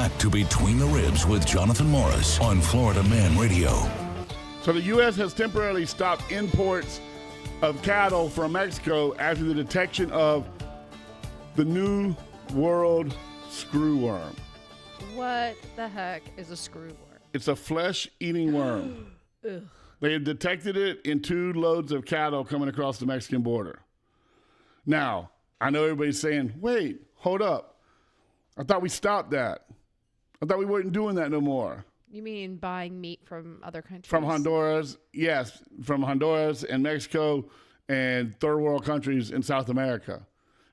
back to Between the Ribs with Jonathan Morris on Florida Man Radio. So the U.S. has temporarily stopped imports of cattle from Mexico after the detection of the New World screwworm. What the heck is a screwworm? It's a flesh-eating worm. They have detected it in 2 loads of cattle coming across the Mexican border. Now, I know everybody's saying, wait, hold up. I thought we stopped that. I thought we weren't doing that no more. You mean buying meat from other countries? From Honduras, yes, from Honduras and Mexico and third world countries in South America.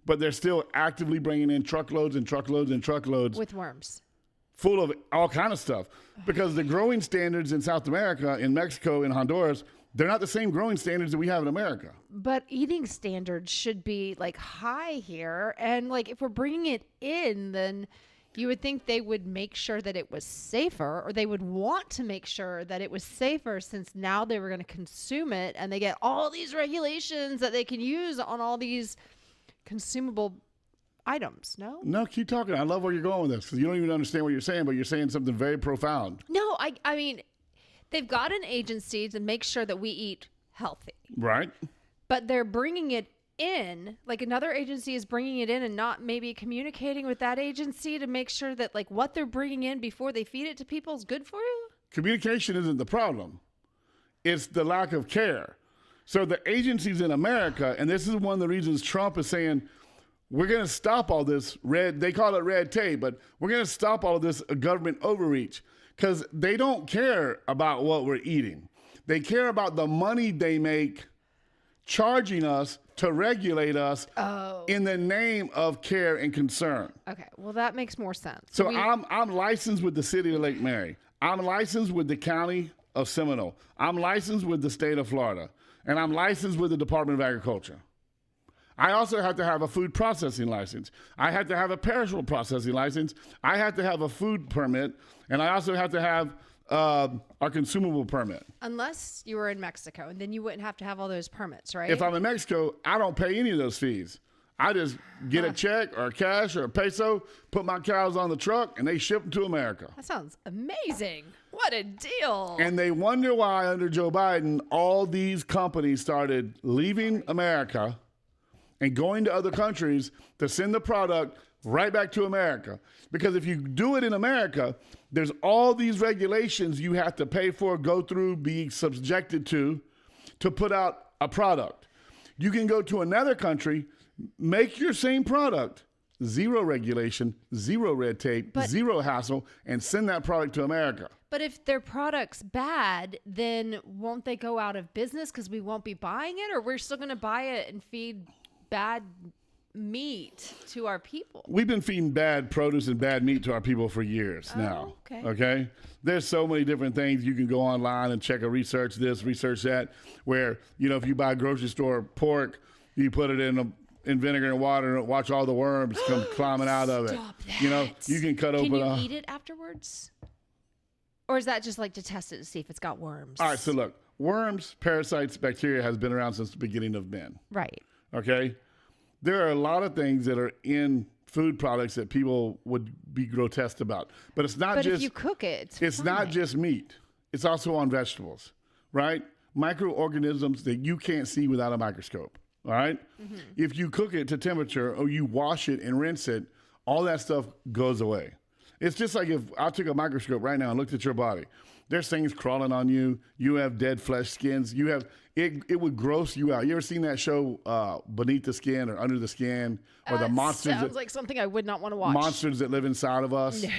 But they're still actively bringing in truckloads and truckloads and truckloads. With worms. Full of all kind of stuff. Because the growing standards in South America, in Mexico, and Honduras, they're not the same growing standards that we have in America. But eating standards should be like high here. And like if we're bringing it in, then you would think they would make sure that it was safer, or they would want to make sure that it was safer, since now they were going to consume it and they get all these regulations that they can use on all these consumable items. No, keep talking. I love where you're going with this, because you don't even understand what you're saying, but you're saying something very profound. No, I mean, they've got an agency to make sure that we eat healthy. Right. But they're bringing it in, like another agency is bringing it in and not maybe communicating with that agency to make sure that like what they're bringing in before they feed it to people is good for you. Communication isn't the problem. It's the lack of care. So the agencies in America, and this is one of the reasons Trump is saying, we're going to stop all this they call it red tape, but we're going to stop all of this government overreach, because they don't care about what we're eating. They care about the money they make charging us to regulate us in the name of care and concern. Okay, well that makes more sense. So I'm licensed with the city of Lake Mary. I'm licensed with the county of Seminole. I'm licensed with the state of Florida. And I'm licensed with the Department of Agriculture. I also have to have a food processing license. I have to have a perishable processing license. I have to have a food permit. And I also have to have our consumable permit. Unless you were in Mexico, and then you wouldn't have to have all those permits, right? If I'm in Mexico, I don't pay any of those fees. I just get a check or cash or a peso, put my cows on the truck, and they ship them to America. That sounds amazing. What a deal. And they wonder why under Joe Biden, all these companies started leaving America and going to other countries to send the product right back to America. Because if you do it in America, there's all these regulations you have to pay for, go through, be subjected to put out a product. You can go to another country, make your same product, 0 regulation, 0 red tape, 0 hassle, and send that product to America. But if their product's bad, then won't they go out of business because we won't be buying it? Or we're still going to buy it and feed bad meat to our people? We've been feeding bad produce and bad meat to our people for years now. Okay? There's so many different things. You can go online and check a research this, research that, where, if you buy grocery store pork, you put it in vinegar and water and watch all the worms come climbing out of it. Stop that. You can cut open. Can you eat it afterwards? Or is that just like to test it to see if it's got worms? All right, so look, worms, parasites, bacteria has been around since the beginning of men. Right. Okay? There are a lot of things that are in food products that people would be grotesque about. But it's not but just... if you cook it, it's fine. not just meat. It's also on vegetables, right? Microorganisms that you can't see without a microscope, all right? Mm-hmm. If you cook it to temperature or you wash it and rinse it, all that stuff goes away. It's just like if I took a microscope right now and looked at your body. There's things crawling on you. You have dead flesh skins. You have it would gross you out. You ever seen that show Beneath the Skin or Under the Skin, or the monsters? Sounds like something I would not want to watch. Monsters that live inside of us. No.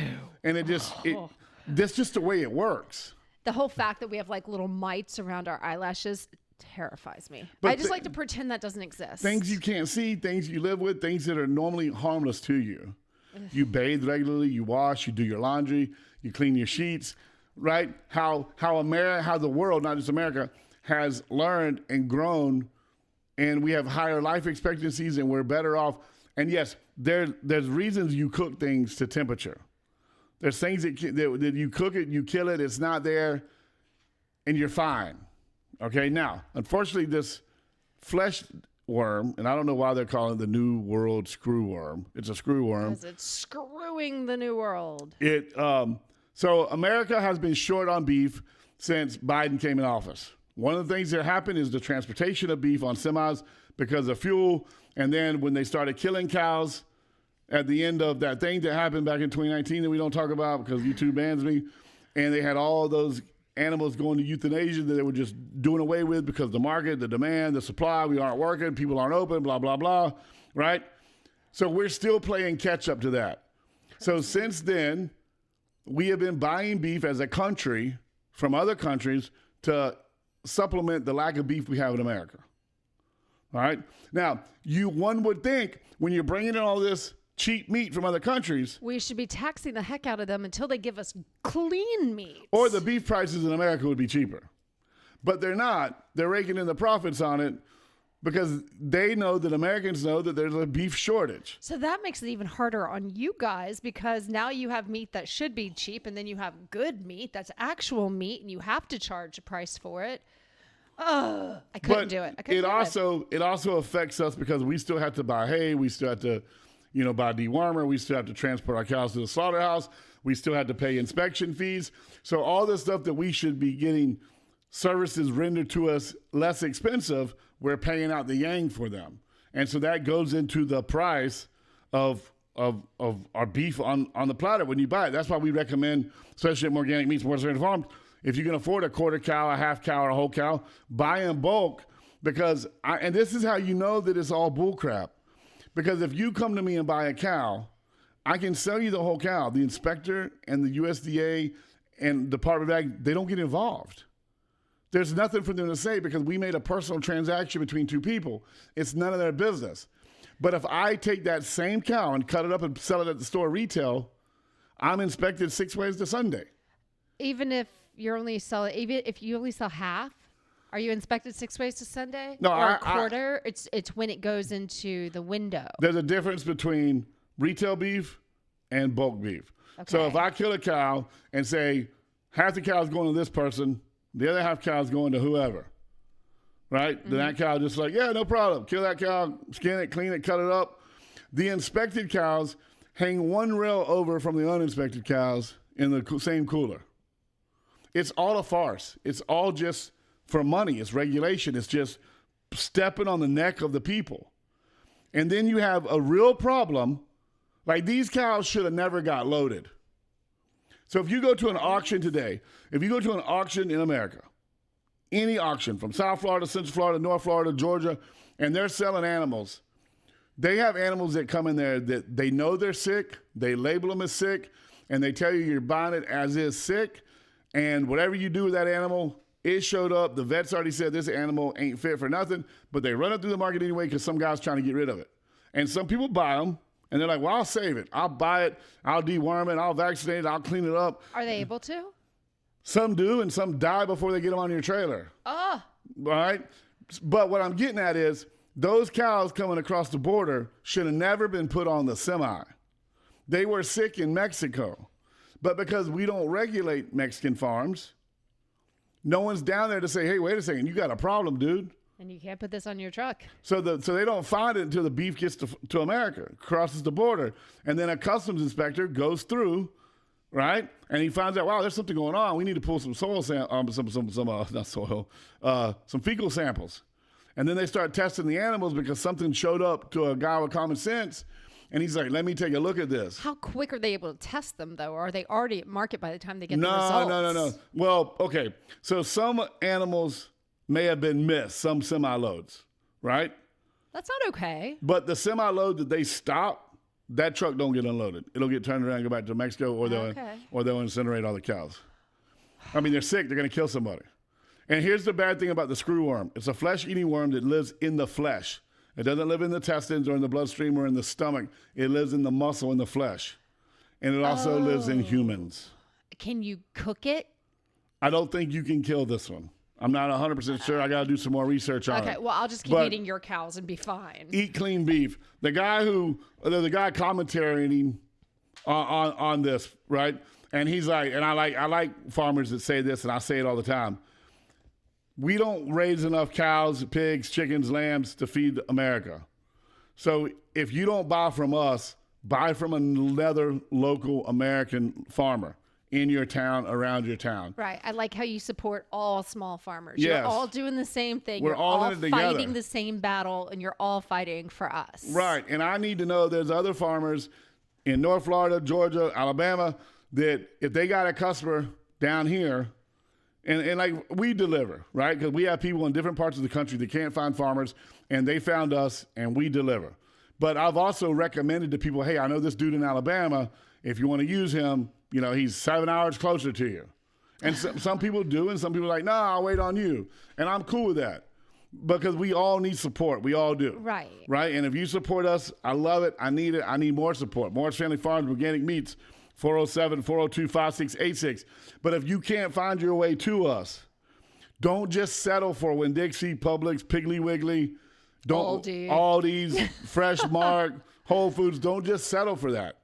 And that's just the way it works. The whole fact that we have like little mites around our eyelashes terrifies me. But I just like to pretend that doesn't exist. Things you can't see, things you live with, things that are normally harmless to you. You bathe regularly, you wash, you do your laundry, you clean your sheets, right? How the world, not just America, has learned and grown, and we have higher life expectancies and we're better off. And yes, there's reasons you cook things to temperature. There's things that you cook it, you kill it, it's not there, and you're fine. Okay, now, unfortunately, this flesh worm, and I don't know why they're calling it the New World screw worm. It's a screw worm. Because it's screwing the new world. So America has been short on beef since Biden came in office. One of the things that happened is the transportation of beef on semis because of fuel. And then when they started killing cows at the end of that thing that happened back in 2019 that we don't talk about because YouTube bans me, and they had all those animals going to euthanasia that they were just doing away with because the market, the demand, the supply, we aren't working, people aren't open, blah, blah, blah, right? So we're still playing catch up to that. So since then, we have been buying beef as a country from other countries to supplement the lack of beef we have in America. All right. Now, one would think when you're bringing in all this cheap meat from other countries, We should be taxing the heck out of them until they give us clean meat. or the beef prices in America would be cheaper. But they're not. They're raking in the profits on it because they know that Americans know that there's a beef shortage. So that makes it even harder on you guys because now you have meat that should be cheap and then you have good meat that's actual meat and you have to charge a price for it. I couldn't do it. I couldn't do It also affects us because we still have to buy hay. We still have to, buy dewormer. We still have to transport our cows to the slaughterhouse. We still have to pay inspection fees. So all this stuff that we should be getting services rendered to us less expensive, we're paying out the yang for them. And so that goes into the price of our beef on the platter when you buy it. That's why we recommend, especially at Organic Meats, More Certain Farms, if you can afford a quarter cow, a half cow, or a whole cow, buy in bulk because, and this is how you know that it's all bull crap. Because if you come to me and buy a cow, I can sell you the whole cow. The inspector and the USDA and Department of Ag, they don't get involved. There's nothing for them to say because we made a personal transaction between two people. It's none of their business. But if I take that same cow and cut it up and sell it at the store retail, I'm inspected 6 ways to Sunday. Even if you only sell half, are you inspected 6 ways to Sunday? No, or a quarter. It's when it goes into the window. There's a difference between retail beef and bulk beef. So Okay. if I kill a cow and say half the cow is going to this person, the other half cow is going to whoever, right? Then that cow just like, yeah, no problem. Kill that cow, skin it, clean it, cut it up. The inspected cows hang one rail over from the uninspected cows in the same cooler. It's all a farce. It's all just for money. It's regulation. It's just stepping on the neck of the people. And then you have a real problem. Like these cows should have never got loaded. So if you go to an auction today, if you go to an auction in America, any auction from South Florida, Central Florida, North Florida, Georgia, and they're selling animals, they have animals that come in there that they know they're sick, they label them as sick, and they tell you you're buying it as is sick, and whatever you do with that animal, it showed up, the vet's already said this animal ain't fit for nothing, but they run it through the market anyway because some guy's trying to get rid of it. And some people buy them, and they're like, well, I'll save it. I'll buy it. I'll deworm it. I'll vaccinate it. I'll clean it up. Are they able to? Some do, and some die before they get them on your trailer. Oh, All right? But what I'm getting at is those cows coming across the border should have never been put on the semi. They were sick in Mexico. But because we don't regulate Mexican farms, no one's down there to say, hey, wait a second, you got a problem, dude. and you can't put this on your truck. So they don't find it until the beef gets to America, crosses the border, and then a customs inspector goes through, right? And he finds out, wow, there's something going on. We need to pull some soil some fecal samples, and then they start testing the animals because something showed up to a guy with common sense, and he's like, let me take a look at this. How quick are they able to test them, though? Or are they already at market by the time they get the results? No. Well, okay. So some animals may have been missed, some semi-loads, right? That's not okay. But the semi-load that they stop, that truck don't get unloaded. It'll get turned around and go back to Mexico, or they'll incinerate all the cows. I mean, they're sick. They're going to kill somebody. And here's the bad thing about the screw worm. It's a flesh-eating worm that lives in the flesh. It doesn't live in the intestines or in the bloodstream or in the stomach. It lives in the muscle and the flesh. And it also lives in humans. Can you cook it? I don't think you can kill this one. I'm not 100% sure. I got to do some more research on it. Okay, well, I'll just keep eating your cows and be fine. Eat clean beef. The guy commentating on this, right? And he's like, and I like farmers that say this, and I say it all the time. we don't raise enough cows, pigs, chickens, lambs to feed America. So if you don't buy from us, buy from another local American farmer in your town, around your town. Right. I like how you support all small farmers. Yes. You're all doing the same thing. We're You're all in it together. fighting the same battle, and you're all fighting for us. Right. And I need to know there's other farmers in North Florida, Georgia, Alabama, that if they got a customer down here, and like we deliver, right? Because we have people in different parts of the country that can't find farmers, and they found us, and we deliver. But I've also recommended to people, hey, I know this dude in Alabama. If you want to use him, you know, he's 7 hours closer to you. And some people do, and some people are like, nah, I'll wait on you. And I'm cool with that because we all need support. We all do. Right. Right? And if you support us, I love it. I need it. I need more support. Morris Family Farms, Organic Meats, 407-402-5686. But if you can't find your way to us, don't just settle for Winn-Dixie, Publix, Piggly Wiggly, Aldi's, Fresh Mark, Whole Foods. Don't just settle for that.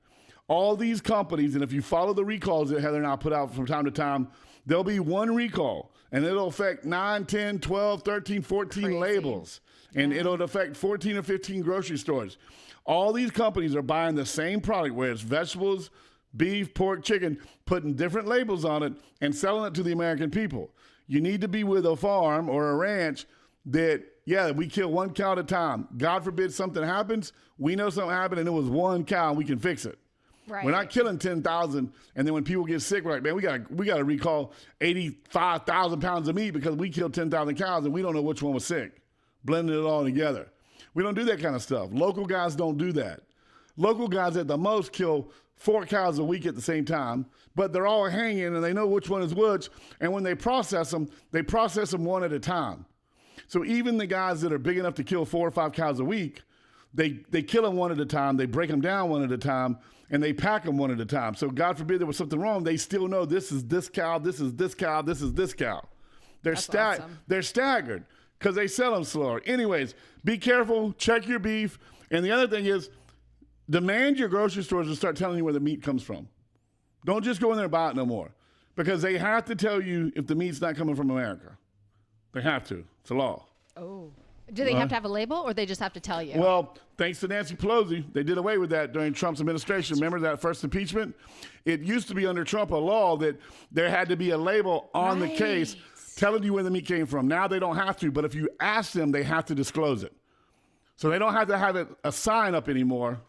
All these companies, and if you follow the recalls that Heather and I put out from time to time, there'll be one recall, and it'll affect 9, 10, 12, 13, 14 Crazy. labels, and it'll affect 14 or 15 grocery stores. All these companies are buying the same product, where it's vegetables, beef, pork, chicken, putting different labels on it and selling it to the American people. You need to be with a farm or a ranch that, yeah, we kill one cow at a time. God forbid something happens, we know something happened and it was one cow and we can fix it. Right. We're not killing 10,000, and then when people get sick, we're like, man, we got to recall 85,000 pounds of meat because we killed 10,000 cows and we don't know which one was sick. Blending it all together. We don't do that kind of stuff. Local guys don't do that. Local guys at the most kill 4 cows a week at the same time, but they're all hanging and they know which one is which. And when they process them one at a time. So even the guys that are big enough to kill 4 or 5 cows a week, they kill them one at a time, they break them down one at a time, and they pack them one at a time. So God forbid there was something wrong, they still know this is this cow, this is this cow, this is this cow. They're awesome. They're staggered because they sell them slower. Anyways, be careful, check your beef. And the other thing is, demand your grocery stores to start telling you where the meat comes from. Don't just go in there and buy it no more, because they have to tell you if the meat's not coming from America. They have to. It's a law. Oh. Do they have to have a label, or they just have to tell you? Well, thanks to Nancy Pelosi, they did away with that during Trump's administration. Remember that first impeachment? It used to be under Trump a law that there had to be a label on the case telling you where the meat came from. Now they don't have to, but if you ask them, they have to disclose it. So they don't have to have a sign up anymore.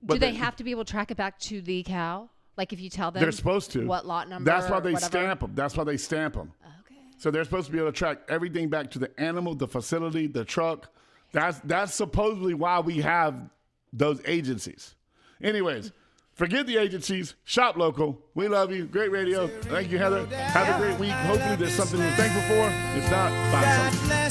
Do they have to be able to track it back to the cow? Like if you tell them they're supposed to. What lot number? That's why they whatever? stamp them. That's why they stamp them. Okay. So they're supposed to be able to track everything back to the animal, the facility, the truck. That's supposedly why we have those agencies. Anyways, forget the agencies. Shop local. We love you. Great radio. Thank you, Heather. Have a great week. Hopefully there's something you're thankful for. If not, find something.